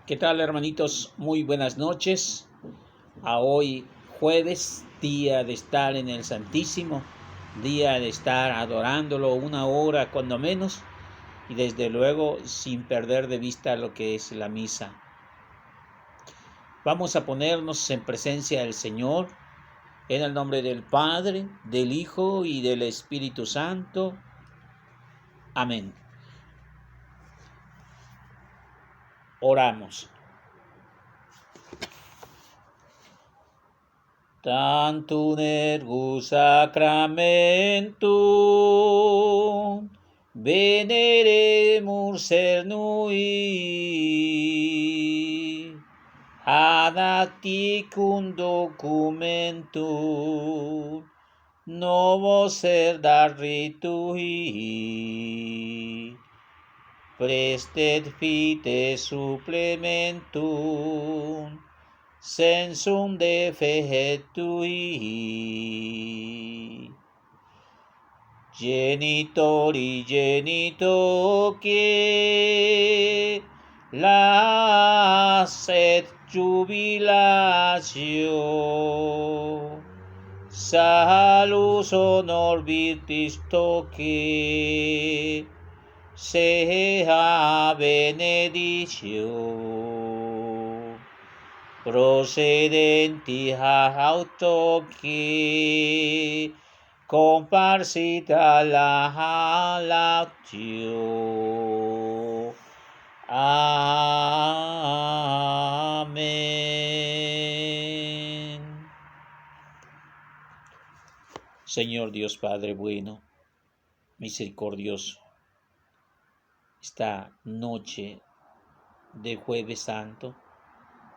¿Qué tal, hermanitos? Muy buenas noches. A hoy jueves, día de estar en el Santísimo, día de estar adorándolo una hora cuando menos, y desde luego sin perder de vista lo que es la misa. Vamos a ponernos en presencia del Señor, en el nombre del Padre, del Hijo y del Espíritu Santo. Amén. Oramos. Tantum ergo sacramentum veneremus cernui ad acticum documentum novo serdat ritui prestet fide supplementum sensum defectui genitori genitoque lasset jubilatio salus honor virtus toque sea benedictio procedenti autoque comparsita la latio. Amén. Señor Dios Padre bueno, misericordioso, esta noche de Jueves Santo,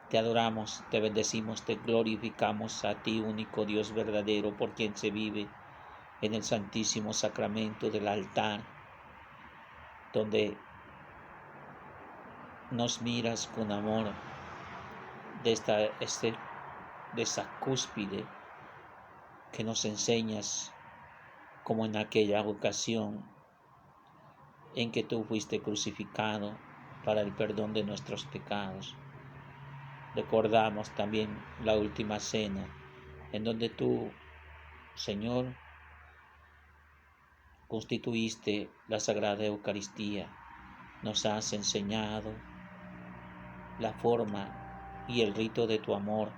te adoramos, te bendecimos, te glorificamos a ti, único Dios verdadero, por quien se vive en el Santísimo Sacramento del altar, donde nos miras con amor de esa cúspide que nos enseñas, como en aquella ocasión en que tú fuiste crucificado para el perdón de nuestros pecados. Recordamos también la última cena, en donde tú, Señor, constituiste la Sagrada Eucaristía. Nos has enseñado la forma y el rito de tu amor,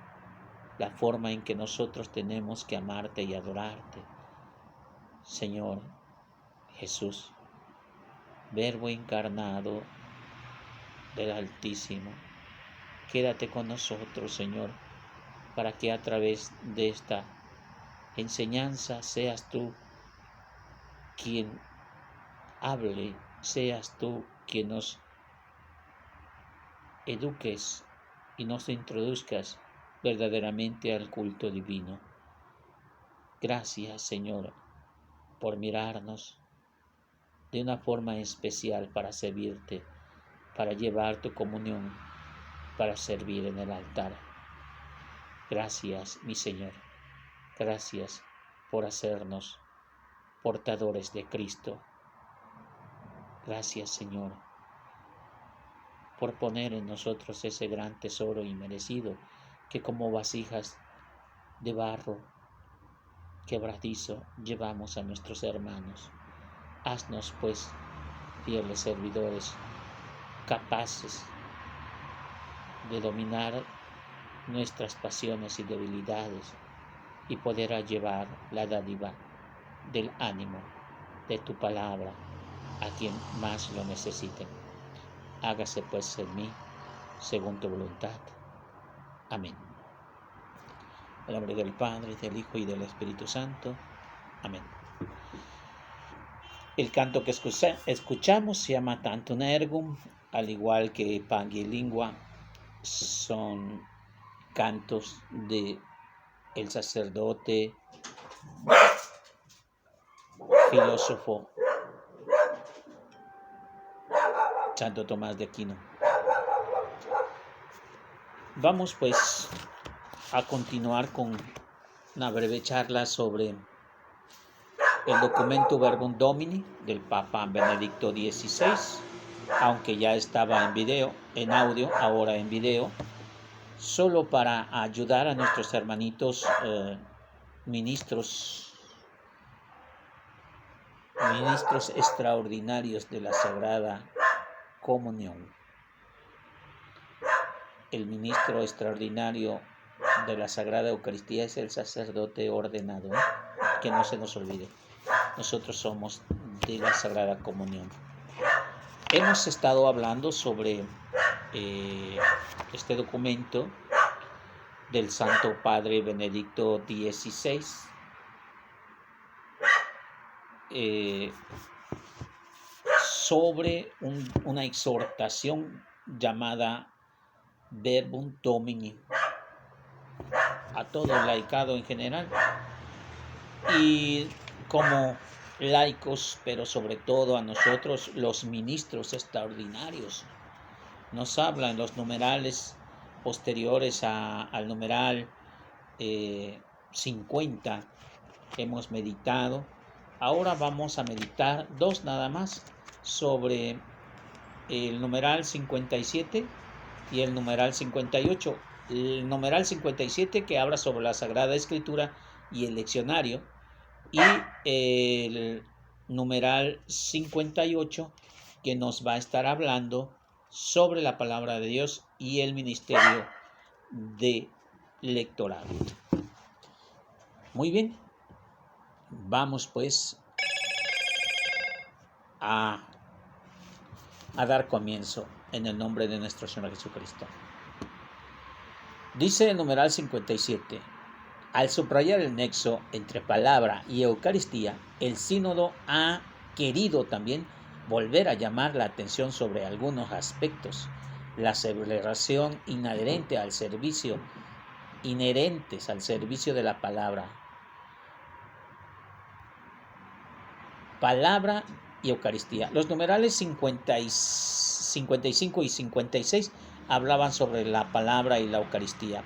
la forma en que nosotros tenemos que amarte y adorarte. Señor Jesús, Verbo encarnado del Altísimo, quédate con nosotros, Señor, para que a través de esta enseñanza seas tú quien hable, seas tú quien nos eduques y nos introduzcas verdaderamente al culto divino. Gracias, Señor, por mirarnos de una forma especial para servirte, para llevar tu comunión, para servir en el altar. Gracias, mi Señor. Gracias por hacernos portadores de Cristo. Gracias, Señor, por poner en nosotros ese gran tesoro inmerecido que como vasijas de barro quebradizo llevamos a nuestros hermanos. Haznos, pues, fieles servidores, capaces de dominar nuestras pasiones y debilidades y poder llevar la dádiva del ánimo de tu palabra a quien más lo necesite. Hágase pues en mí según tu voluntad. Amén. En nombre del Padre, del Hijo y del Espíritu Santo. Amén. El canto que escuchamos se llama Tantum Ergo, al igual que Pange Lingua, son cantos de el sacerdote, filósofo Santo Tomás de Aquino. Vamos pues a continuar con una breve charla sobre el documento Verbum Domini del Papa Benedicto XVI. aunque ya estaba en video, en audio, ahora en video, solo para ayudar a nuestros hermanitos ministros extraordinarios de la Sagrada Comunión. El ministro extraordinario de la Sagrada Eucaristía es el sacerdote ordenado, que no se nos olvide. Nosotros somos de la Sagrada Comunión. Hemos estado hablando sobre este documento del Santo Padre Benedicto XVI, sobre una exhortación llamada Verbum Domini a todo el laicado en general, y como laicos, pero sobre todo a nosotros los ministros extraordinarios. Nos hablan los numerales posteriores al numeral 50. Hemos meditado. Ahora vamos a meditar 2 nada más sobre el numeral 57 y el numeral 58. El numeral 57 que habla sobre la Sagrada Escritura y el leccionario, y el numeral 58 que nos va a estar hablando sobre la palabra de Dios y el ministerio de lectorado. Muy bien, vamos pues a dar comienzo en el nombre de nuestro Señor Jesucristo. Dice el numeral 57: al subrayar el nexo entre palabra y Eucaristía, el sínodo ha querido también volver a llamar la atención sobre algunos aspectos. La celebración inherentes al servicio de la palabra y Eucaristía. Los numerales 55 y 56 hablaban sobre la palabra y la Eucaristía,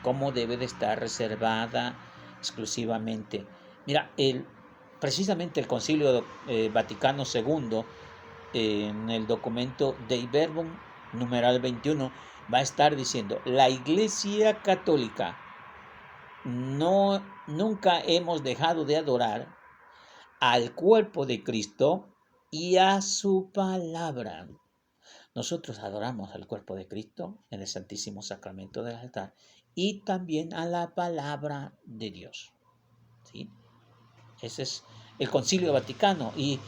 cómo debe de estar reservada exclusivamente. Mira, precisamente el Concilio Vaticano II, en el documento Dei Verbum, numeral 21, va a estar diciendo: la Iglesia Católica nunca hemos dejado de adorar al cuerpo de Cristo y a su palabra. Nosotros adoramos al cuerpo de Cristo en el Santísimo Sacramento del altar y también a la palabra de Dios. ¿Sí? Ese es el Concilio Vaticano, y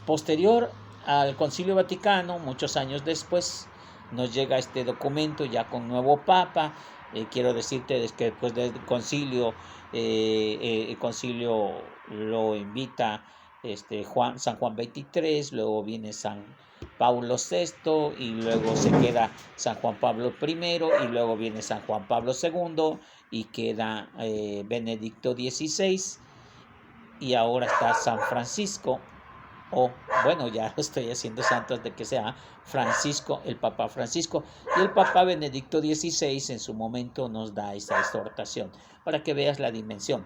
posterior al Concilio Vaticano, muchos años después, nos llega este documento ya con nuevo Papa. Quiero decirte que después del concilio, el concilio lo invita San Juan XXIII, luego viene San Pablo VI, y luego se queda San Juan Pablo I, y luego viene San Juan Pablo II, y queda Benedicto XVI, y ahora está San Francisco, ya lo estoy haciendo santo antes de que sea Francisco, el Papa Francisco, y el Papa Benedicto XVI en su momento nos da esa exhortación para que veas la dimensión.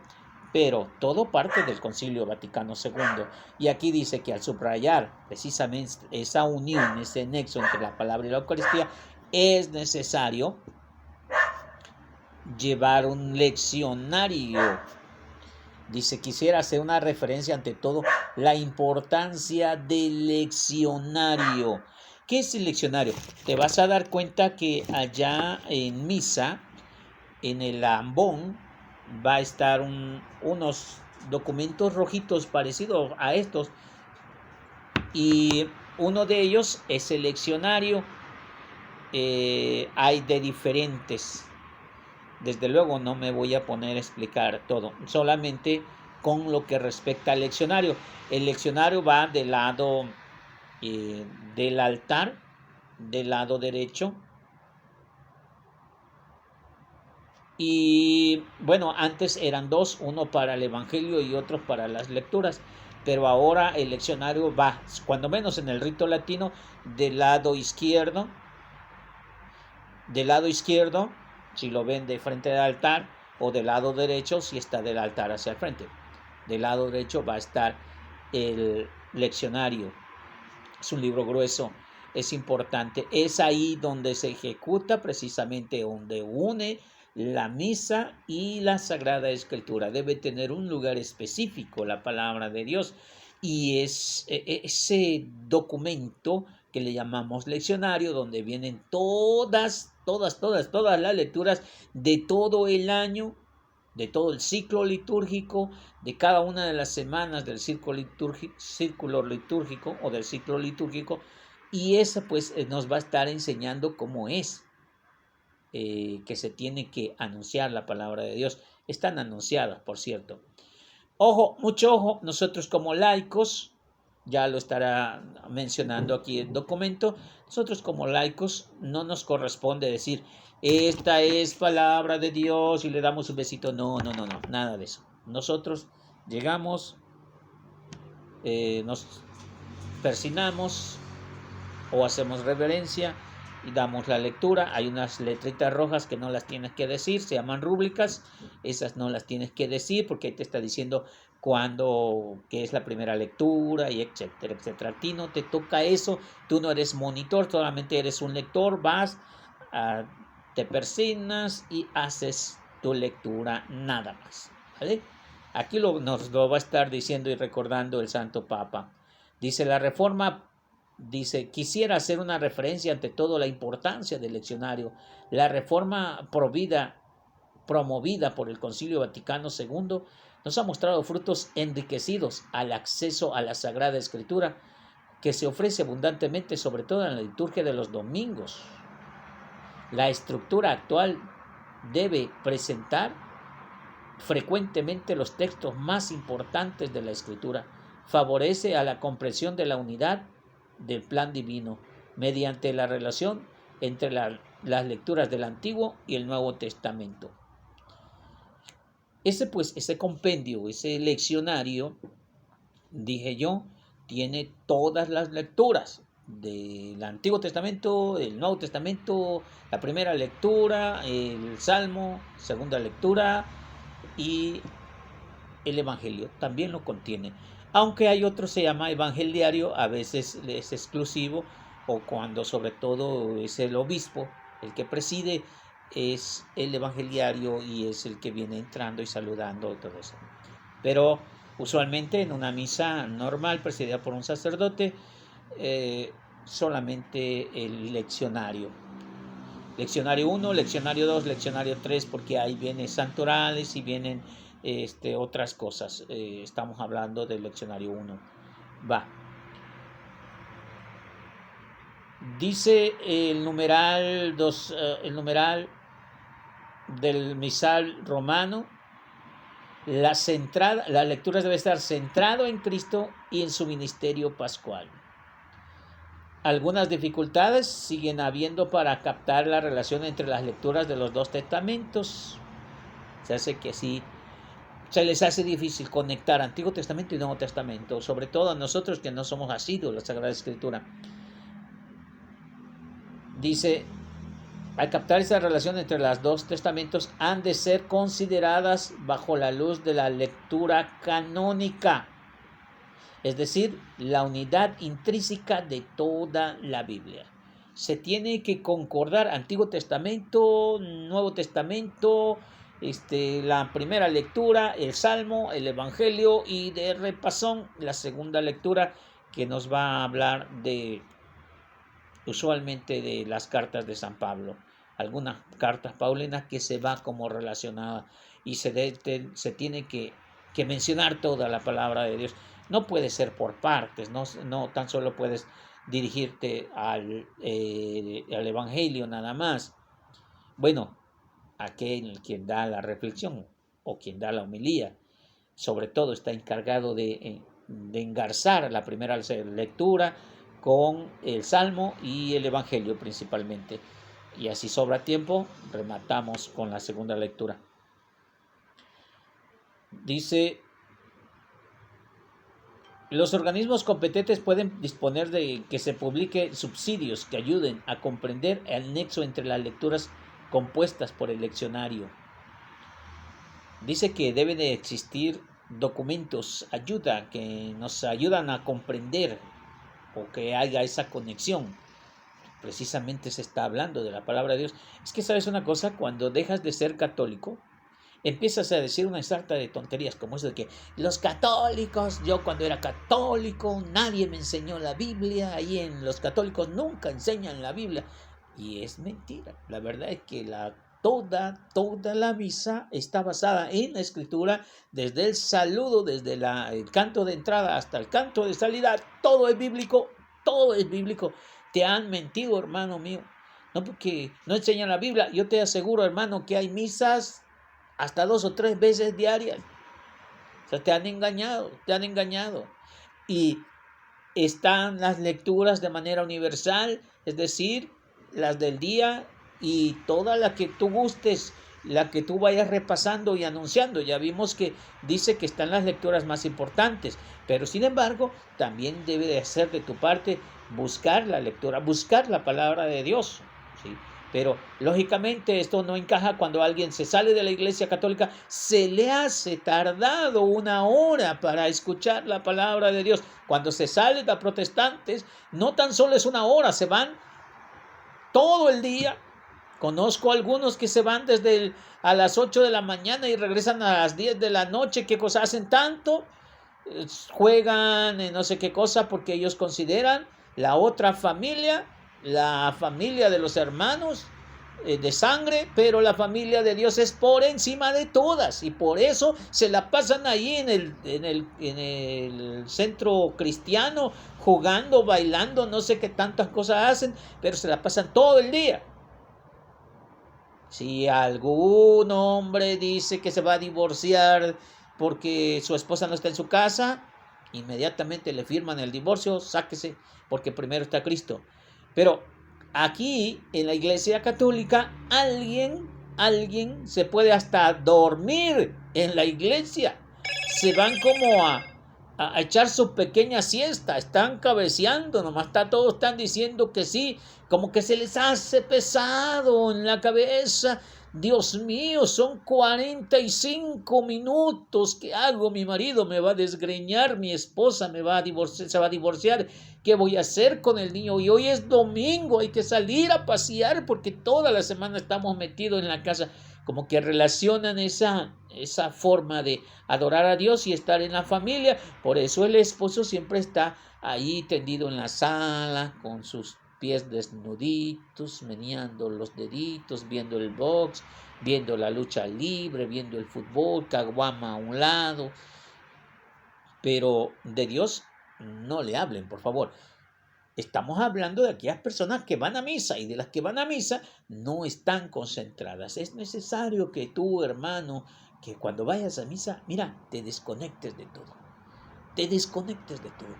Pero todo parte del Concilio Vaticano II, y aquí dice que al subrayar precisamente esa unión, ese nexo entre la palabra y la Eucaristía, es necesario llevar un leccionario. Dice: quisiera hacer una referencia ante todo la importancia del leccionario. ¿Qué es el leccionario? Te vas a dar cuenta que allá en misa, en el ambón, va a estar unos documentos rojitos parecidos a estos, y uno de ellos es el leccionario. Hay de diferentes. Desde luego no me voy a poner a explicar todo, solamente con lo que respecta al leccionario. El leccionario va del lado del altar, del lado derecho. Y bueno, antes eran 2, uno para el Evangelio y otro para las lecturas, pero ahora el leccionario va, cuando menos en el rito latino, del lado izquierdo, si lo ven de frente al altar, o del lado derecho si está del altar hacia el frente. Del lado derecho va a estar el leccionario. Es un libro grueso, es importante. Es ahí donde se ejecuta, precisamente donde une la misa y la Sagrada Escritura. Debe tener un lugar específico la palabra de Dios, y es ese documento que le llamamos leccionario, donde vienen todas las lecturas de todo el año, de todo el ciclo litúrgico, de cada una de las semanas del círculo litúrgico o del ciclo litúrgico, y esa pues nos va a estar enseñando cómo es que se tiene que anunciar la palabra de Dios. Están anunciadas, por cierto. Ojo, mucho ojo, nosotros como laicos, ya lo estará mencionando aquí el documento, nosotros como laicos no nos corresponde decir, esta es palabra de Dios y le damos un besito. No, nada de eso. Nosotros llegamos, nos persinamos o hacemos reverencia y damos la lectura. Hay unas letritas rojas que no las tienes que decir, se llaman rúbricas. Esas no las tienes que decir porque ahí te está diciendo cuándo, qué es la primera lectura, y etcétera, etcétera. A ti no te toca eso, tú no eres monitor, solamente eres un lector. Vas, te persignas y haces tu lectura, nada más, ¿vale? Aquí nos lo va a estar diciendo y recordando el Santo Papa. Dice la Reforma. Dice, quisiera hacer una referencia ante todo a la importancia del leccionario. La reforma promovida por el Concilio Vaticano II nos ha mostrado frutos enriquecidos al acceso a la Sagrada Escritura, que se ofrece abundantemente, sobre todo en la liturgia de los domingos. La estructura actual debe presentar frecuentemente los textos más importantes de la Escritura. Favorece a la comprensión de la unidad del plan divino mediante la relación entre las lecturas del Antiguo y el Nuevo Testamento. Ese compendio, ese leccionario, dije yo, tiene todas las lecturas del Antiguo Testamento, el Nuevo Testamento, la primera lectura, el Salmo, segunda lectura, y el Evangelio también lo contiene. Aunque hay otro, se llama evangeliario, a veces es exclusivo, o cuando sobre todo es el obispo el que preside, es el evangeliario y es el que viene entrando y saludando y todo eso. Pero usualmente en una misa normal presidida por un sacerdote, solamente el leccionario. Leccionario 1, leccionario 2, leccionario 3, porque ahí vienen santorales y vienen otras cosas. Estamos hablando del leccionario 1. Va. Dice el numeral del misal romano, las lecturas deben estar centrado en Cristo y en su ministerio pascual. Algunas dificultades siguen habiendo para captar la relación entre las lecturas de los dos testamentos. Se hace que así se les hace difícil conectar Antiguo Testamento y Nuevo Testamento, sobre todo a nosotros que no somos asiduos a la Sagrada Escritura. Dice, al captar esa relación entre los dos testamentos, han de ser consideradas bajo la luz de la lectura canónica, es decir, la unidad intrínseca de toda la Biblia. Se tiene que concordar Antiguo Testamento, Nuevo Testamento, la primera lectura, el Salmo, el Evangelio, y de repasón la segunda lectura, que nos va a hablar usualmente de las cartas de San Pablo, algunas cartas paulinas que se va como relacionada, y se tiene que mencionar toda la palabra de Dios. No puede ser por partes, no tan solo puedes dirigirte al Evangelio nada más. Bueno, quien da la reflexión o quien da la homilía, sobre todo está encargado de engarzar la primera lectura con el Salmo y el Evangelio principalmente. Y así sobra tiempo, rematamos con la segunda lectura. Dice, los organismos competentes pueden disponer de que se publique subsidios que ayuden a comprender el nexo entre las lecturas compuestas por el leccionario. Dice que deben de existir documentos, que nos ayudan a comprender, o que haya esa conexión precisamente se está hablando de la palabra de Dios. Es que, ¿sabes una cosa? Cuando dejas de ser católico, empiezas a decir una sarta de tonterías, como eso de que los católicos, yo cuando era católico, nadie me enseñó la Biblia, ahí en los católicos nunca enseñan la Biblia. Y es mentira. La verdad es que toda la misa está basada en la Escritura, desde el saludo, desde el canto de entrada hasta el canto de salida, todo es bíblico, todo es bíblico. Te han mentido, hermano mío. No porque no enseñan la Biblia. Yo te aseguro, hermano, que hay misas hasta 2 o 3 veces diarias. O sea, te han engañado. Y están las lecturas de manera universal, es decir, las del día y toda la que tú gustes, la que tú vayas repasando y anunciando. Ya vimos que dice que están las lecturas más importantes, pero sin embargo, también debe de ser de tu parte buscar la lectura, buscar la palabra de Dios, ¿sí? Pero lógicamente esto no encaja cuando alguien se sale de la Iglesia Católica, se le hace tardado 1 hora para escuchar la palabra de Dios. Cuando se sale de protestantes, no tan solo es 1 hora, se van todo el día. Conozco algunos que se van a las 8 de la mañana y regresan a las 10 de la noche. ¿Qué cosa hacen tanto? Juegan no sé qué cosa porque ellos consideran la otra familia, la familia de los hermanos de sangre, pero la familia de Dios es por encima de todas, y por eso se la pasan ahí en el centro cristiano, jugando, bailando, no sé qué tantas cosas hacen, pero se la pasan todo el día. Si algún hombre dice que se va a divorciar porque su esposa no está en su casa, inmediatamente le firman el divorcio, sáquese, porque primero está Cristo. Pero aquí en la Iglesia Católica alguien se puede hasta dormir en la iglesia. Se van como a echar su pequeña siesta, están cabeceando, nomás todos están diciendo que sí, como que se les hace pesado en la cabeza. Dios mío, son 45 minutos. ¿Qué hago? Mi marido me va a desgreñar, mi esposa se va a divorciar. ¿Qué voy a hacer con el niño? Y hoy es domingo, hay que salir a pasear porque toda la semana estamos metidos en la casa. Como que relacionan esa forma de adorar a Dios y estar en la familia. Por eso el esposo siempre está ahí tendido en la sala con sus pies desnuditos, meneando los deditos, viendo el box, viendo la lucha libre, viendo el fútbol, caguama a un lado. Pero de Dios no le hablen, por favor. Estamos hablando de aquellas personas que van a misa, y de las que van a misa no están concentradas. Es necesario que tú, hermano, que cuando vayas a misa, mira, te desconectes de todo. Te desconectes de todo.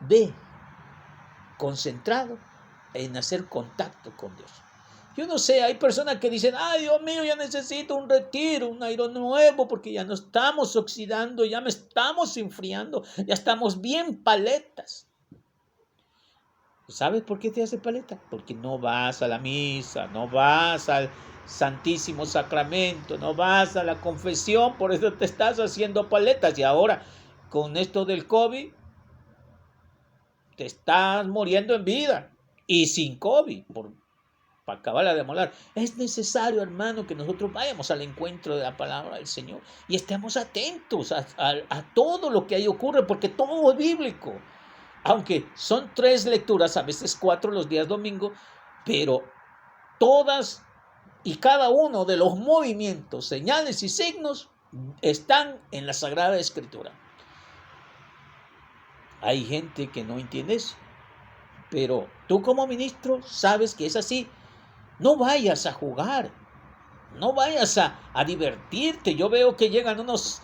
Ve concentrado en hacer contacto con Dios. Yo no sé, hay personas que dicen, ay Dios mío, ya necesito un retiro, un aire nuevo, porque ya nos estamos oxidando, ya me estamos enfriando, ya estamos bien paletas. ¿Sabes por qué te hace paleta? Porque no vas a la misa, no vas al Santísimo Sacramento, no vas a la confesión, por eso te estás haciendo paletas. Y ahora, con esto del COVID, te estás muriendo en vida y sin COVID, para acabarla de molar. Es necesario, hermano, que nosotros vayamos al encuentro de la palabra del Señor y estemos atentos a todo lo que ahí ocurre, porque todo es bíblico. Aunque son 3 lecturas, a veces 4 los días domingo, pero todas y cada uno de los movimientos, señales y signos están en la Sagrada Escritura. Hay gente que no entiende eso, pero tú como ministro sabes que es así. No vayas a jugar, no vayas a divertirte. Yo veo que llegan unos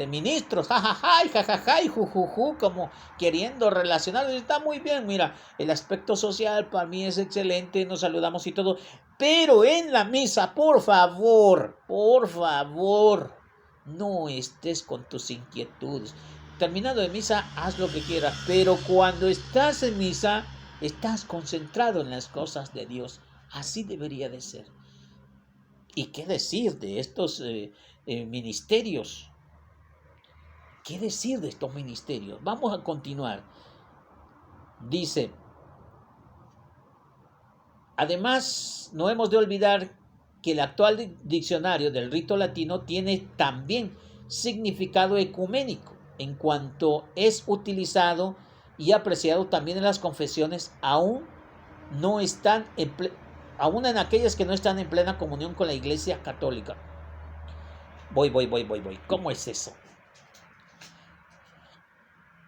ministros, jajaja, jujuju, como queriendo relacionar. Está muy bien, mira, el aspecto social para mí es excelente, nos saludamos y todo, pero en la misa, por favor, no estés con tus inquietudes. Terminado de misa, haz lo que quieras, pero cuando estás en misa, estás concentrado en las cosas de Dios. Así debería de ser. ¿Y qué decir de estos ministerios? ¿Qué decir de estos ministerios? Vamos a continuar. Dice, Además, no hemos de olvidar que el actual diccionario del rito latino tiene también significado ecuménico, en cuanto es utilizado y apreciado también en las confesiones, no están aún en aquellas que no están en plena comunión con la Iglesia Católica. Voy. ¿Cómo es eso?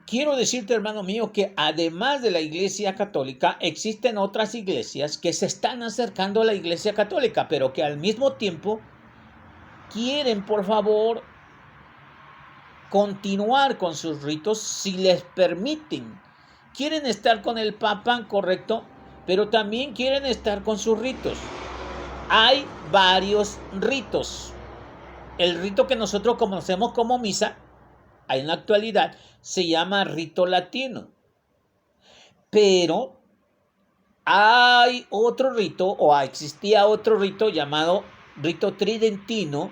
Quiero decirte, hermano mío, que además de la Iglesia Católica, existen otras iglesias que se están acercando a la Iglesia Católica, pero que al mismo tiempo quieren, por favor, continuar con sus ritos si les permiten. Quieren estar con el Papa, correcto, pero también quieren estar con sus ritos. Hay varios ritos. El rito que nosotros conocemos como misa, en la actualidad, se llama rito latino. Pero hay otro rito, o existía otro rito llamado rito tridentino,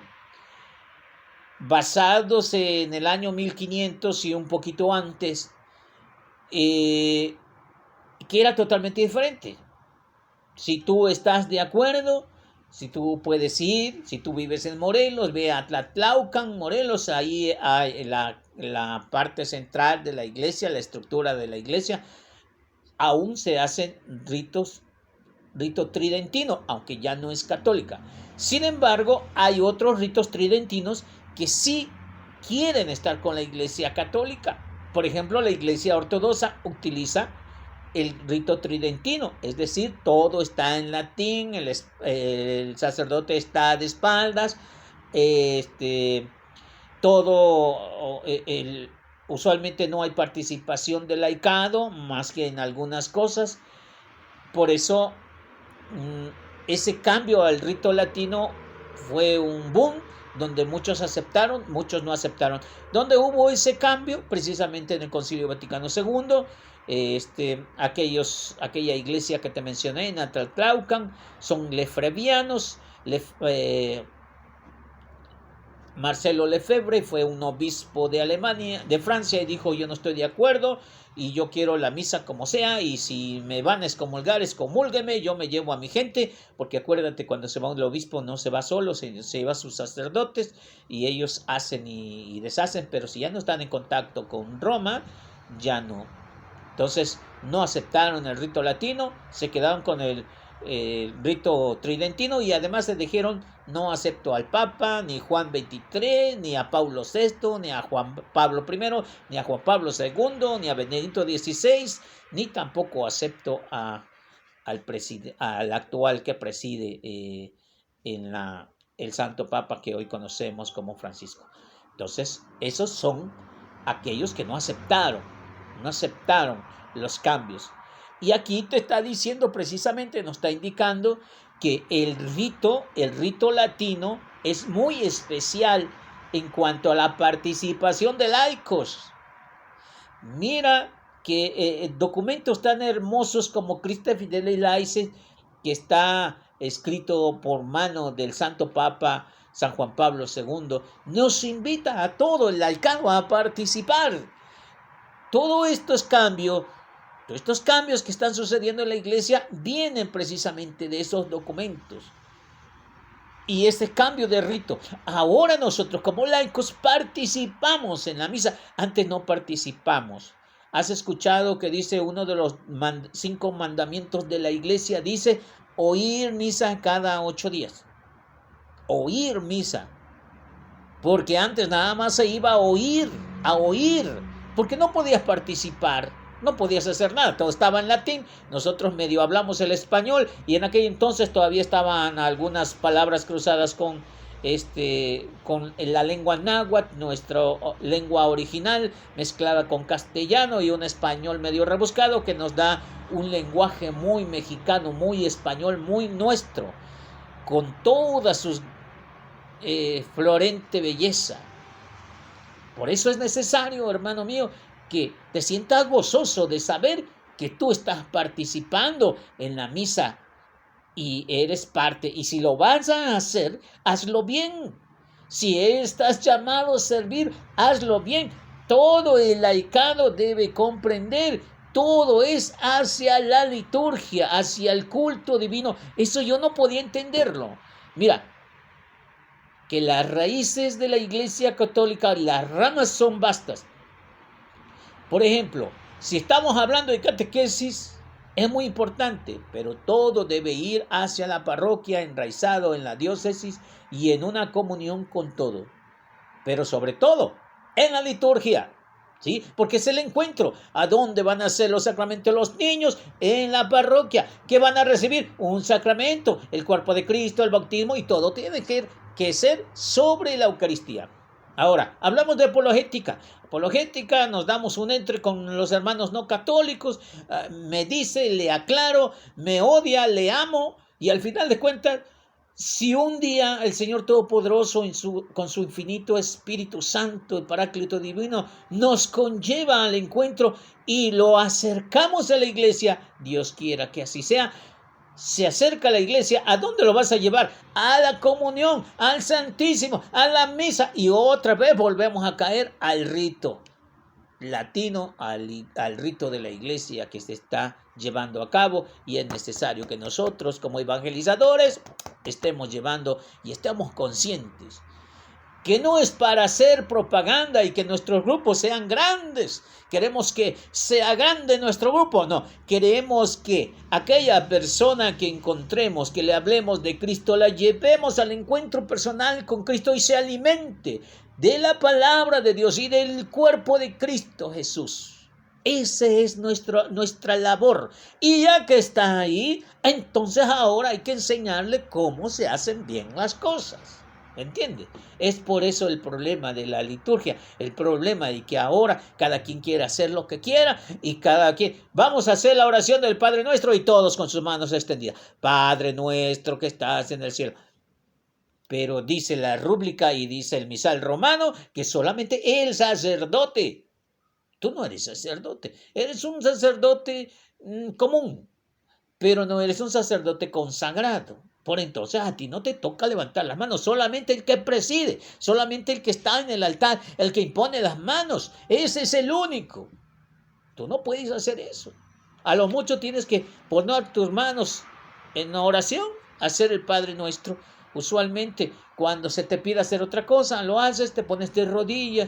basados en el año 1500 y un poquito antes, que era totalmente diferente. Si tú estás de acuerdo, si tú puedes ir, si tú vives en Morelos, ve a Tlatlaucan, Morelos, ahí hay la parte central de la iglesia, la estructura de la iglesia, aún se hacen rito tridentino, aunque ya no es católica. Sin embargo, hay otros ritos tridentinos que sí quieren estar con la iglesia católica. Por ejemplo, la iglesia ortodoxa utiliza el rito tridentino, es decir, todo está en latín, el sacerdote está de espaldas, usualmente no hay participación del laicado, más que en algunas cosas. Por eso, ese cambio al rito latino fue un boom, donde muchos aceptaron, muchos no aceptaron. ¿Dónde hubo ese cambio? Precisamente en el Concilio Vaticano II. Aquella iglesia que te mencioné en Tlatlaucan son lefebvrianos. Marcelo Lefebvre fue un obispo de Alemania, de Francia, y dijo: yo no estoy de acuerdo y yo quiero la misa como sea, y si me van a excomulgar, excomúlgueme, yo me llevo a mi gente, porque acuérdate, cuando se va un obispo no se va solo, se lleva a sus sacerdotes y ellos hacen y deshacen, pero si ya no están en contacto con Roma, ya no. Entonces no aceptaron el rito latino, se quedaron con el rito tridentino, y además se dijeron: no acepto al Papa, ni Juan XXIII, ni a Paulo VI, ni a Juan Pablo I, ni a Juan Pablo II, ni a Benedicto XVI, ni tampoco acepto al actual que preside el Santo Papa que hoy conocemos como Francisco. Entonces, esos son aquellos que no aceptaron los cambios. Y aquí te está diciendo precisamente, nos está indicando que el rito latino es muy especial en cuanto a la participación de laicos. Mira que documentos tan hermosos como Christe Fidei Laicis, que está escrito por mano del Santo Papa San Juan Pablo II, nos invita a todo el laicado a participar. Todos estos cambios que están sucediendo en la iglesia vienen precisamente de esos documentos. Y ese cambio de rito, ahora nosotros como laicos participamos en la misa, antes no participamos. ¿Has escuchado que dice uno de los 5 mandamientos de la iglesia? Dice: oír misa cada 8 días. Oír misa. Porque antes nada más se iba a oír, porque no podías participar, no podías hacer nada, todo estaba en latín, nosotros medio hablamos el español, y en aquel entonces todavía estaban algunas palabras cruzadas con la lengua náhuatl, nuestra lengua original, mezclada con castellano y un español medio rebuscado, que nos da un lenguaje muy mexicano, muy español, muy nuestro, con todas sus florente belleza. Por eso es necesario, hermano mío, que te sientas gozoso de saber que tú estás participando en la misa y eres parte. Y si lo vas a hacer, hazlo bien. Si estás llamado a servir, hazlo bien. Todo el laicado debe comprender todo es hacia la liturgia, hacia el culto divino. Eso yo no podía entenderlo. Mira, que las raíces de la Iglesia Católica, las ramas son vastas. Por ejemplo, si estamos hablando de catequesis, es muy importante, pero todo debe ir hacia la parroquia, enraizado en la diócesis y en una comunión con todo. Pero sobre todo, en la liturgia, ¿sí? Porque es el encuentro. ¿A dónde van a ser los sacramentos los niños? En la parroquia. ¿Qué van a recibir? Un sacramento, el cuerpo de Cristo, el bautismo y todo tiene que ser sobre la Eucaristía. Ahora, hablamos de apologética. Apologética, nos damos un entre con los hermanos no católicos, me dice, le aclaro, me odia, le amo, y al final de cuentas, si un día el Señor Todopoderoso con su infinito Espíritu Santo, el Paráclito Divino, nos conlleva al encuentro y lo acercamos a la iglesia, Dios quiera que así sea, se acerca a la iglesia, ¿a dónde lo vas a llevar? A la comunión, al Santísimo, a la misa, y otra vez volvemos a caer al rito latino, al rito de la iglesia que se está llevando a cabo, y es necesario que nosotros como evangelizadores estemos llevando y estemos conscientes que no es para hacer propaganda y que nuestros grupos sean grandes. Queremos que sea grande nuestro grupo. No, queremos que aquella persona que encontremos, que le hablemos de Cristo, la llevemos al encuentro personal con Cristo y se alimente de la palabra de Dios y del cuerpo de Cristo Jesús. Esa es nuestra labor. Y ya que está ahí, entonces ahora hay que enseñarle cómo se hacen bien las cosas. ¿Entiende? Es por eso el problema de la liturgia, el problema de que ahora cada quien quiere hacer lo que quiera y cada quien, vamos a hacer la oración del Padre Nuestro y todos con sus manos extendidas. Padre nuestro que estás en el cielo. Pero dice la rúbrica y dice el misal romano que solamente el sacerdote, tú no eres sacerdote, eres un sacerdote común, pero no eres un sacerdote consagrado. Por entonces a ti no te toca levantar las manos, solamente el que preside, solamente el que está en el altar, el que impone las manos, ese es el único. Tú no puedes hacer eso. A lo mucho tienes que poner tus manos en oración, hacer el Padre Nuestro. Usualmente cuando se te pide hacer otra cosa, lo haces, te pones de rodillas,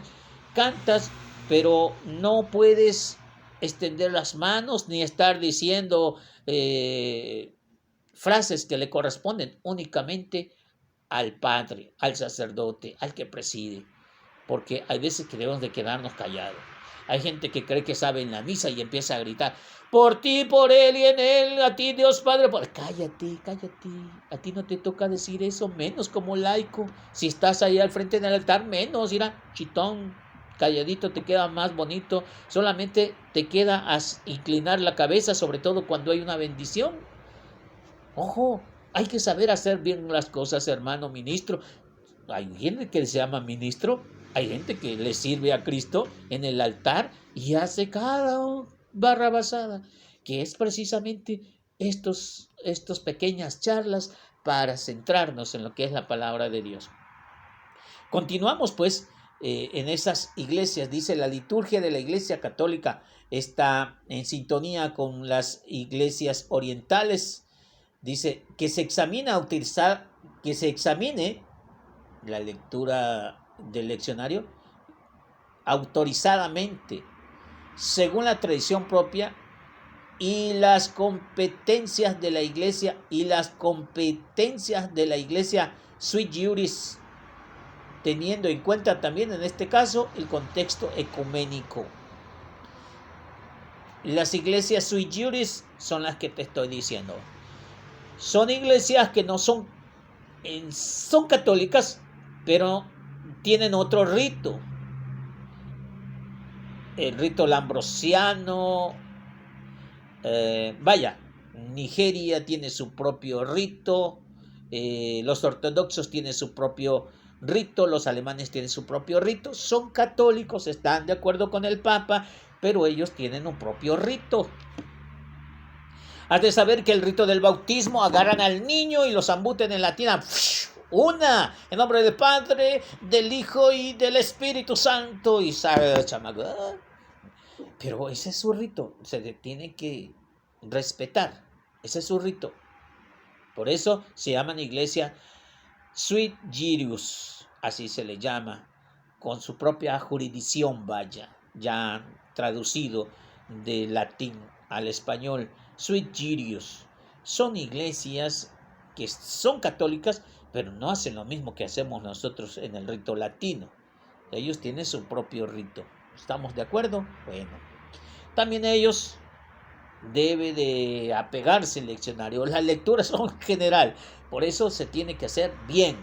cantas, pero no puedes extender las manos ni estar diciendo frases que le corresponden únicamente al Padre, al sacerdote, al que preside, porque hay veces que debemos de quedarnos callados. Hay gente que cree que sabe en la misa y empieza a gritar, por ti, por él y en él, a ti Dios Padre. Cállate, a ti no te toca decir eso, menos como laico. Si estás ahí al frente del altar, menos, mira, chitón, calladito te queda más bonito, solamente te queda a inclinar la cabeza, sobre todo cuando hay una bendición. Ojo, hay que saber hacer bien las cosas, hermano ministro. Hay gente que se llama ministro, hay gente que le sirve a Cristo en el altar y hace cada barrabasada, que es precisamente estos pequeñas charlas para centrarnos en lo que es la palabra de Dios. Continuamos pues en esas iglesias. Dice, la liturgia de la Iglesia Católica está en sintonía con las iglesias orientales. Dice que se examine la lectura del leccionario autorizadamente, según la tradición propia y las competencias de la iglesia sui juris, teniendo en cuenta también en este caso el contexto ecuménico. Las iglesias sui juris son las que te estoy diciendo. Son iglesias que no son católicas, pero tienen otro rito. El rito lambrosiano. Nigeria tiene su propio rito. Los ortodoxos tienen su propio rito. Los alemanes tienen su propio rito. Son católicos, están de acuerdo con el Papa, pero ellos tienen un propio rito. Has de saber que el rito del bautismo, agarran al niño y lo zambuten en la tina. En nombre del Padre, del Hijo y del Espíritu Santo. Y sabe, chamaco. Pero ese es su rito, se le tiene que respetar, ese es su rito. Por eso se llaman iglesia sui girius, así se le llama, con su propia jurisdicción, vaya, ya traducido de latín al español, sui girius. Son iglesias que son católicas, pero no hacen lo mismo que hacemos nosotros en el rito latino. Ellos tienen su propio rito. ¿Estamos de acuerdo? Bueno, también ellos debe de apegarse al leccionario. Las lecturas son general, por eso se tiene que hacer bien.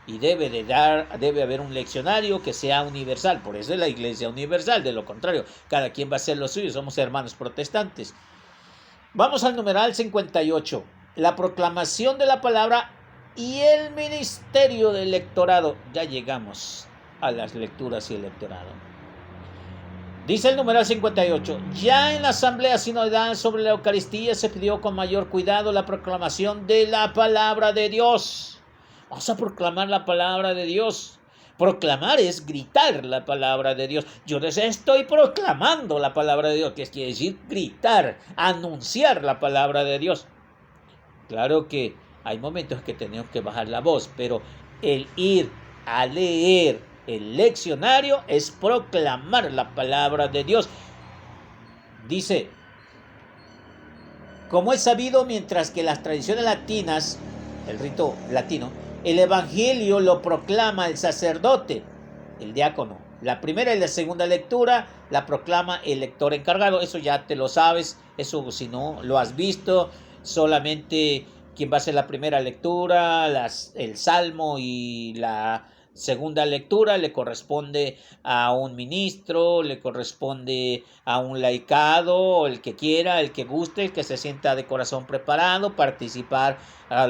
Y debe haber un leccionario que sea universal. Por eso es la iglesia universal. De lo contrario, cada quien va a hacer lo suyo. Somos hermanos protestantes. Vamos al numeral 58. La proclamación de la palabra y el ministerio del lectorado. Ya llegamos a las lecturas y el lectorado. Dice el numeral 58. Ya en la asamblea sinodal sobre la Eucaristía se pidió con mayor cuidado la proclamación de la palabra de Dios. Vamos a proclamar la palabra de Dios. Proclamar es gritar la palabra de Dios. Yo les estoy proclamando la palabra de Dios, que quiere decir gritar, anunciar la palabra de Dios. Claro que hay momentos que tenemos que bajar la voz, pero el ir a leer el leccionario es proclamar la palabra de Dios. Dice, como es sabido, mientras que las tradiciones latinas, el rito latino, el evangelio lo proclama el sacerdote, el diácono. La primera y la segunda lectura la proclama el lector encargado. Eso ya te lo sabes, eso si no lo has visto, solamente quien va a hacer la primera lectura, el salmo y la segunda lectura le corresponde a un ministro, le corresponde a un laicado, el que quiera, el que guste, el que se sienta de corazón preparado, hacer participar a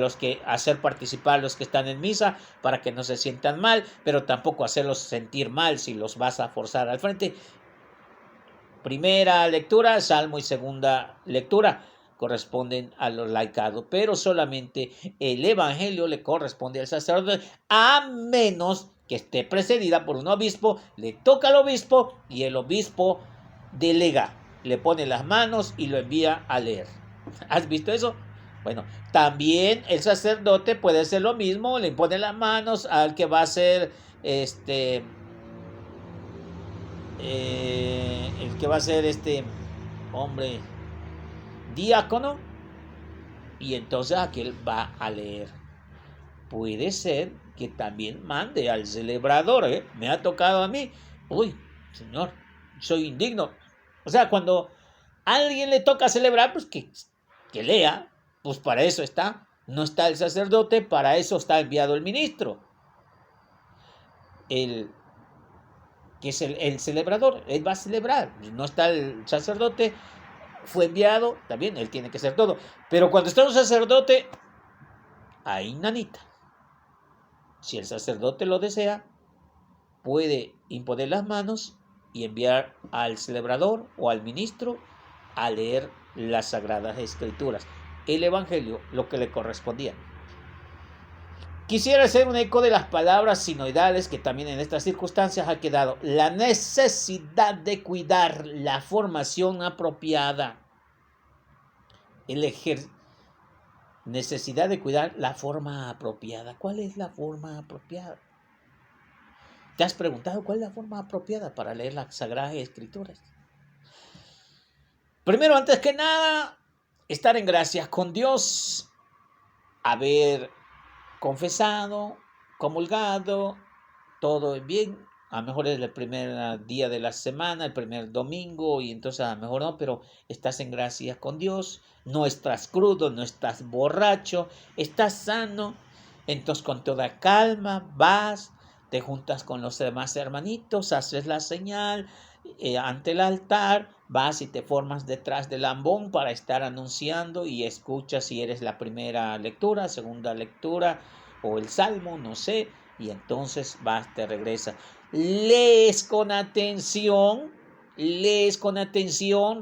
los que están en misa para que no se sientan mal, pero tampoco hacerlos sentir mal si los vas a forzar al frente. Primera lectura, salmo y segunda lectura corresponden a los laicados, pero solamente el evangelio le corresponde al sacerdote, a menos que esté precedida por un obispo. Le toca al obispo y el obispo delega, le pone las manos y lo envía a leer. ¿Has visto eso? Bueno, también el sacerdote puede hacer lo mismo, le pone las manos al que va a ser el que va a ser hombre diácono, y entonces aquel va a leer. Puede ser que también mande al celebrador, me ha tocado a mí. Uy, señor, soy indigno. O sea, cuando a alguien le toca celebrar, pues que lea, pues para eso está. No está el sacerdote, para eso está enviado el ministro. Que es el celebrador, él va a celebrar. No está el sacerdote, fue enviado, también él tiene que hacer todo. Pero cuando está un sacerdote, ahí nanita. Si el sacerdote lo desea, puede imponer las manos y enviar al celebrador o al ministro a leer las Sagradas Escrituras, el Evangelio, lo que le correspondía. Quisiera hacer un eco de las palabras sinodales que también en estas circunstancias ha quedado. La necesidad de cuidar la formación apropiada. Necesidad de cuidar la forma apropiada. ¿Cuál es la forma apropiada? ¿Te has preguntado cuál es la forma apropiada para leer las Sagradas Escrituras? Primero, antes que nada, estar en gracia con Dios, haber confesado, comulgado, todo bien. A lo mejor es el primer día de la semana, el primer domingo, y entonces a lo mejor no, pero estás en gracia con Dios, no estás crudo, no estás borracho, estás sano. Entonces con toda calma vas, te juntas con los demás hermanitos, haces la señal ante el altar, vas y te formas detrás del ambón para estar anunciando y escuchas si eres la primera lectura, segunda lectura o el salmo, no sé, y entonces vas, te regresas. Lees con atención,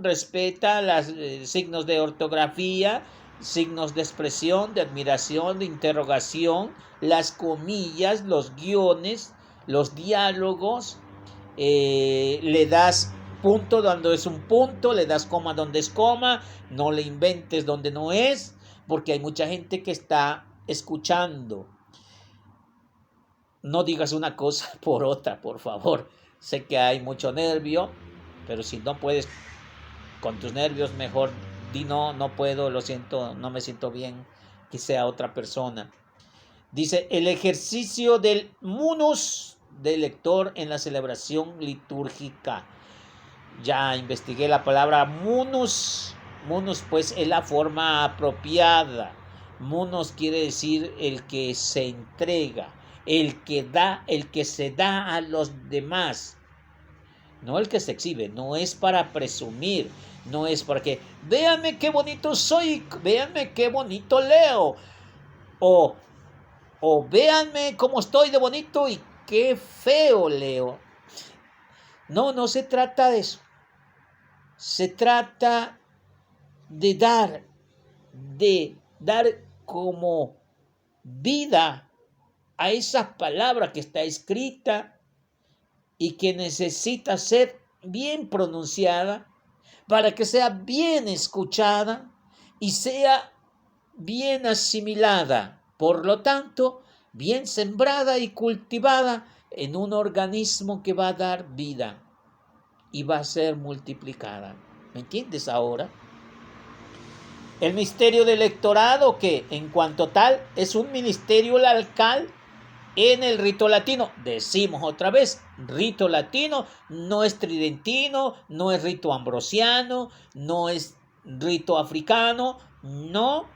respeta los signos de ortografía, signos de expresión, de admiración, de interrogación, las comillas, los guiones, los diálogos. Le das punto donde es un punto, le das coma donde es coma, no le inventes donde no es, porque hay mucha gente que está escuchando. No digas una cosa por otra, por favor. Sé que hay mucho nervio, pero si no puedes con tus nervios, mejor di no, no puedo, lo siento, no me siento bien, que sea otra persona. Dice, el ejercicio del munus del lector en la celebración litúrgica. Ya investigué la palabra munus. Munus pues es la forma apropiada. Munus quiere decir el que se entrega, el que da, el que se da a los demás. No el que se exhibe, no es para presumir, no es para que, véanme qué bonito soy, véanme qué bonito leo, o véanme cómo estoy de bonito y qué feo leo. No, no se trata de eso. Se trata de dar como vida a esa palabra que está escrita y que necesita ser bien pronunciada para que sea bien escuchada y sea bien asimilada. Por lo tanto, bien sembrada y cultivada en un organismo que va a dar vida y va a ser multiplicada. ¿Me entiendes ahora? El misterio del lectorado, que en cuanto tal es un ministerio laical en el rito latino. Decimos otra vez, rito latino no es tridentino, no es rito ambrosiano, no es rito africano, no,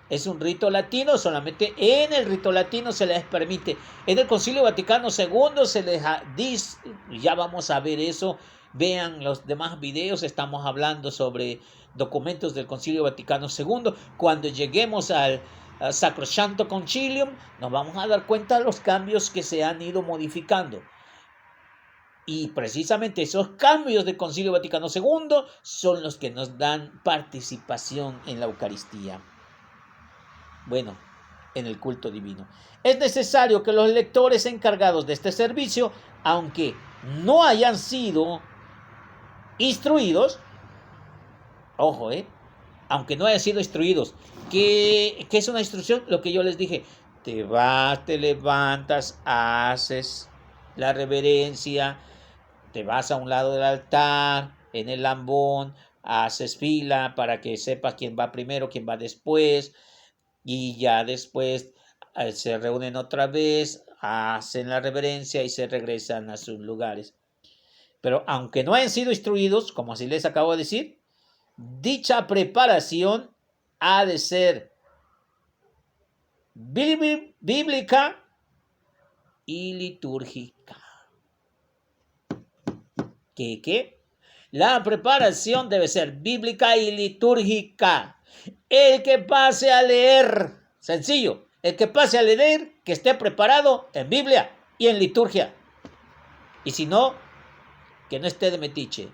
es un rito latino. Solamente en el rito latino se les permite. En el Concilio Vaticano II se les dice, ya vamos a ver eso, vean los demás videos, estamos hablando sobre documentos del Concilio Vaticano II. Cuando lleguemos al Sacrosanto Concilium, nos vamos a dar cuenta de los cambios que se han ido modificando. Y precisamente esos cambios del Concilio Vaticano II son los que nos dan participación en la Eucaristía. Bueno, en el culto divino. Es necesario que los lectores encargados de este servicio, aunque no hayan sido instruidos, ojo, aunque no hayan sido instruidos, ¿qué es una instrucción? Lo que yo les dije, te vas, te levantas, haces la reverencia, te vas a un lado del altar, en el lambón, haces fila para que sepas quién va primero, quién va después, y ya después se reúnen otra vez, hacen la reverencia y se regresan a sus lugares. Pero aunque no hayan sido instruidos, como así les acabo de decir, dicha preparación ha de ser bíblica y litúrgica. ¿Qué? La preparación debe ser bíblica y litúrgica. El que pase a leer, sencillo, el que pase a leer, que esté preparado en Biblia y en liturgia. Y si no, que no esté de metiche.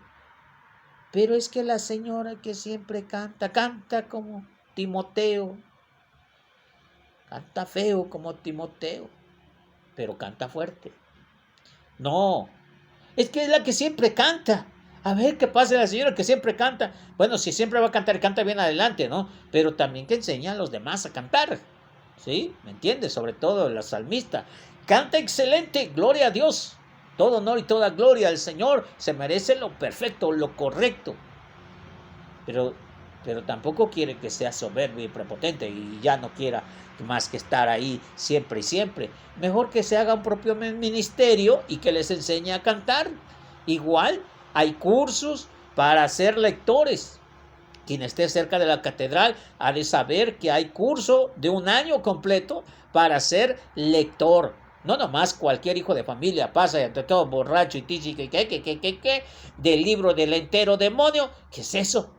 Pero es que la señora que siempre canta como Timoteo. Canta feo como Timoteo, pero canta fuerte. No, es que es la que siempre canta. A ver qué pasa la señora que siempre canta. Bueno, si siempre va a cantar, canta bien adelante, ¿no? Pero también que enseña a los demás a cantar. ¿Sí? ¿Me entiendes? Sobre todo la salmista. Canta excelente, gloria a Dios. Todo honor y toda gloria al Señor. Se merece lo perfecto, lo correcto. Pero tampoco quiere que sea soberbio y prepotente y ya no quiera más que estar ahí siempre y siempre. Mejor que se haga un propio ministerio y que les enseñe a cantar. Igual hay cursos para ser lectores. Quien esté cerca de la catedral ha de saber que hay curso de 1 año completo para ser lector. No nomás cualquier hijo de familia pasa y ante todo borracho y tichi del libro del entero demonio. ¿Qué es eso?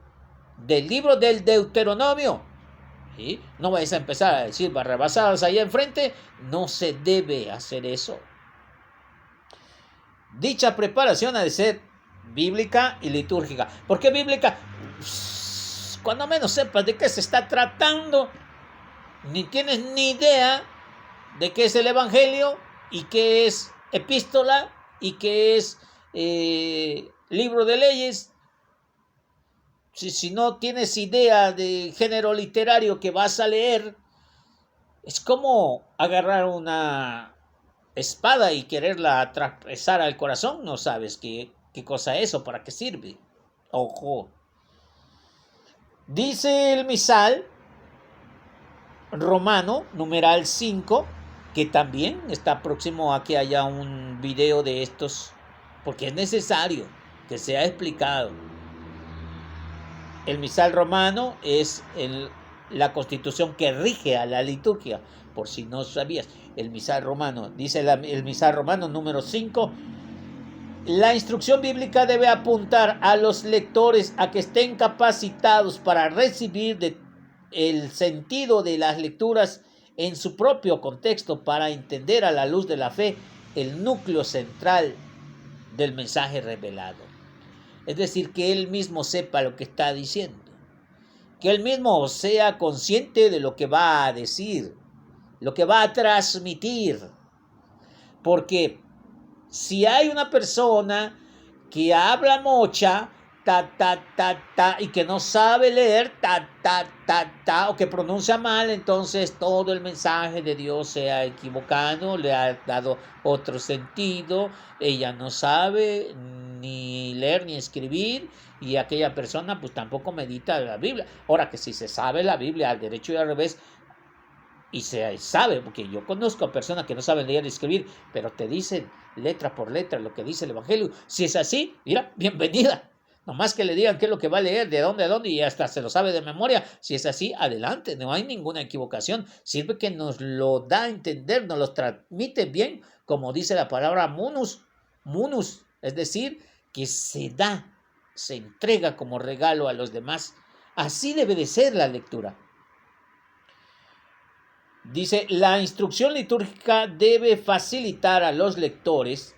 Del libro del Deuteronomio. ¿Sí? No vais a empezar a decir barrabasadas ahí enfrente. No se debe hacer eso. Dicha preparación ha de ser bíblica y litúrgica. ¿Por qué bíblica? Cuando menos sepas de qué se está tratando, ni tienes ni idea de qué es el Evangelio y qué es epístola y qué es libro de leyes, si no tienes idea de género literario que vas a leer, es como agarrar una espada y quererla atravesar al corazón. No sabes qué cosa es o para qué sirve. Ojo. Dice el misal romano, numeral 5, que también está próximo a que haya un video de estos, porque es necesario que sea explicado. El misal romano es la constitución que rige a la liturgia, por si no sabías. El misal romano, dice el misal romano número 5, la instrucción bíblica debe apuntar a los lectores a que estén capacitados para recibir el sentido de las lecturas en su propio contexto, para entender a la luz de la fe el núcleo central del mensaje revelado. Es decir, que él mismo sepa lo que está diciendo, que él mismo sea consciente de lo que va a decir, lo que va a transmitir. Porque si hay una persona que habla mocha, y que no sabe leer, o que pronuncia mal, entonces todo el mensaje de Dios se ha equivocado, le ha dado otro sentido, ella no sabe ni leer ni escribir, y aquella persona pues tampoco medita la Biblia. Ahora que si se sabe la Biblia al derecho y al revés, y se sabe, porque yo conozco a personas que no saben leer y escribir, pero te dicen letra por letra lo que dice el Evangelio. Si es así, mira, bienvenida. Nomás que le digan qué es lo que va a leer, de dónde a dónde, y hasta se lo sabe de memoria. Si es así, adelante, no hay ninguna equivocación. Sirve que nos lo da a entender, nos lo transmite bien, como dice la palabra munus, es decir, que se da, se entrega como regalo a los demás. Así debe de ser la lectura. Dice, la instrucción litúrgica debe facilitar a los lectores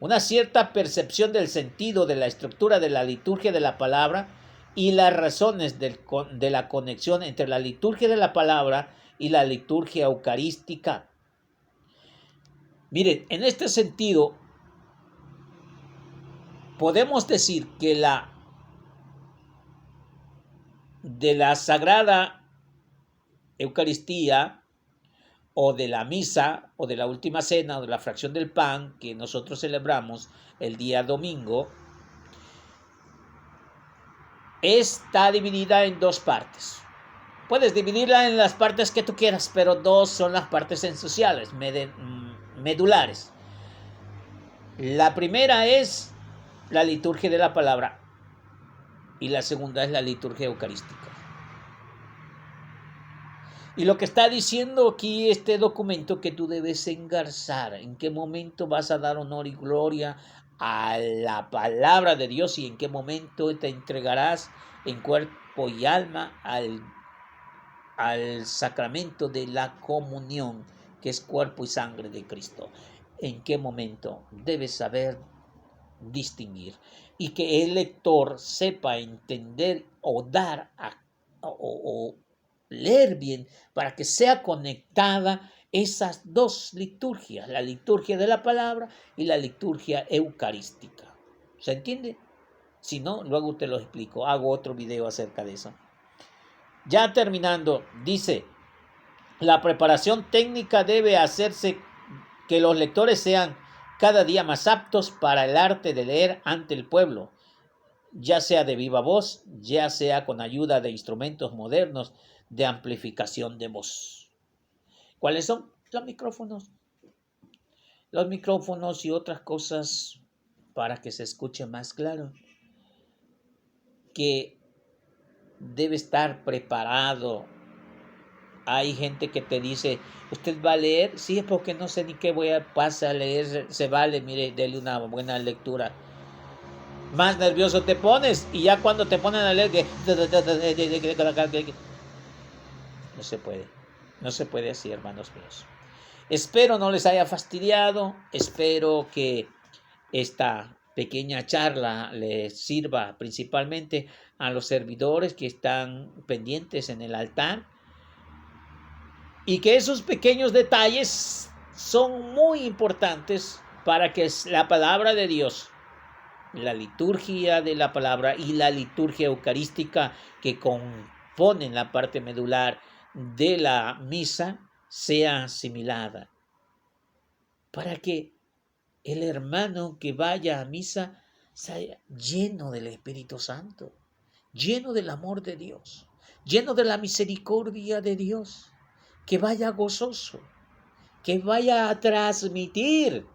una cierta percepción del sentido de la estructura de la liturgia de la palabra y las razones de la conexión entre la liturgia de la palabra y la liturgia eucarística. Miren, en este sentido, podemos decir que de la Sagrada Eucaristía, o de la misa, o de la última cena, o de la fracción del pan que nosotros celebramos el día domingo, está dividida en dos partes. Puedes dividirla en las partes que tú quieras, pero dos son las partes esenciales, medulares. La primera es la liturgia de la palabra y la segunda es la liturgia eucarística. Y lo que está diciendo aquí este documento, que tú debes engarzar en qué momento vas a dar honor y gloria a la palabra de Dios y en qué momento te entregarás en cuerpo y alma al sacramento de la comunión, que es cuerpo y sangre de Cristo. En qué momento debes saber distinguir, y que el lector sepa entender o dar o leer bien, para que sea conectada esas dos liturgias, la liturgia de la palabra y la liturgia eucarística. ¿Se entiende? Si no, luego te lo explico, hago otro video acerca de eso. Ya terminando, dice, la preparación técnica debe hacerse que los lectores sean cada día más aptos para el arte de leer ante el pueblo, ya sea de viva voz, ya sea con ayuda de instrumentos modernos de amplificación de voz. ¿Cuáles son? Los micrófonos. Los micrófonos y otras cosas para que se escuche más claro. Que debe estar preparado. Hay gente que te dice, ¿usted va a leer? Sí, es porque no sé ni qué pasar a leer. Se vale, mire, dele una buena lectura. Más nervioso te pones, y ya cuando te ponen a leer, no se puede así, hermanos míos. Espero no les haya fastidiado, espero que esta pequeña charla les sirva principalmente a los servidores que están pendientes en el altar, y que esos pequeños detalles son muy importantes para que la palabra de Dios la liturgia de la palabra y la liturgia eucarística que componen la parte medular de la misa sea asimilada, para que el hermano que vaya a misa sea lleno del Espíritu Santo, lleno del amor de Dios, lleno de la misericordia de Dios, que vaya gozoso, que vaya a transmitir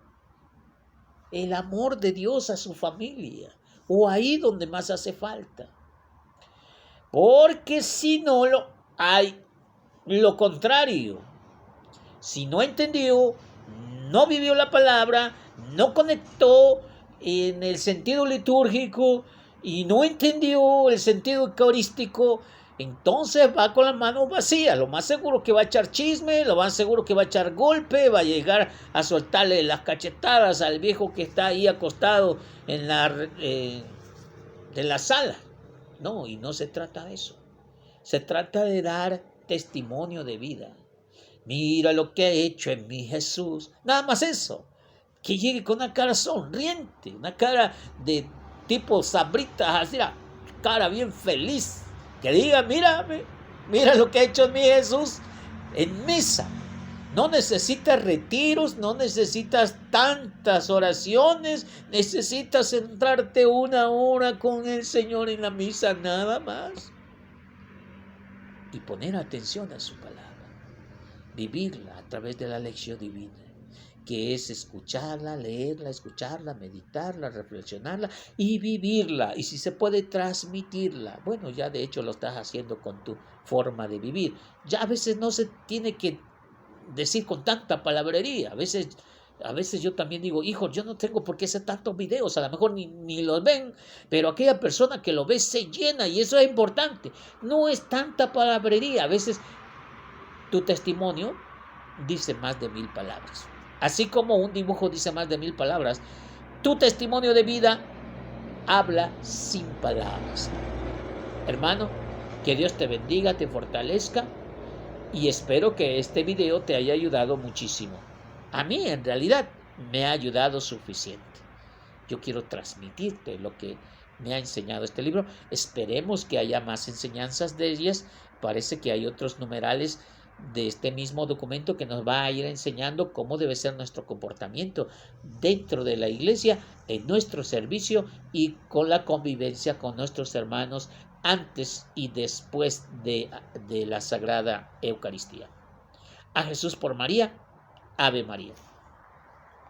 el amor de Dios a su familia, o ahí donde más hace falta. Porque si no hay lo contrario, si no entendió, no vivió la palabra, no conectó en el sentido litúrgico y no entendió el sentido eucarístico, entonces va con las manos vacías. Lo más seguro que va a echar chisme, lo más seguro que va a echar golpe, va a llegar a soltarle las cachetadas al viejo que está ahí acostado en la sala. No, y no se trata de eso. Se trata de dar testimonio de vida. Mira lo que ha hecho en mí Jesús. Nada más eso. Que llegue con una cara sonriente, una cara de tipo sabritas, así, una cara bien feliz. Que diga, mira lo que ha hecho en mí Jesús en misa. No necesitas retiros, no necesitas tantas oraciones, necesitas centrarte 1 hora con el Señor en la misa, nada más. Y poner atención a su palabra. Vivirla a través de la lección divina, que es escucharla, leerla, escucharla, meditarla, reflexionarla y vivirla. Y si se puede transmitirla, bueno, ya de hecho lo estás haciendo con tu forma de vivir. Ya a veces no se tiene que decir con tanta palabrería. A veces yo también digo, hijo, yo no tengo por qué hacer tantos videos, a lo mejor ni los ven, pero aquella persona que lo ve se llena y eso es importante. No es tanta palabrería, a veces tu testimonio dice más de 1000 palabras. Así como un dibujo dice más de 1000 palabras, tu testimonio de vida habla sin palabras. Hermano, que Dios te bendiga, te fortalezca y espero que este video te haya ayudado muchísimo. A mí en realidad me ha ayudado suficiente. Yo quiero transmitirte lo que me ha enseñado este libro. Esperemos que haya más enseñanzas de ellas. Parece que hay otros numerales de este mismo documento que nos va a ir enseñando cómo debe ser nuestro comportamiento dentro de la iglesia, en nuestro servicio y con la convivencia con nuestros hermanos antes y después de la Sagrada Eucaristía. A Jesús por María, Ave María.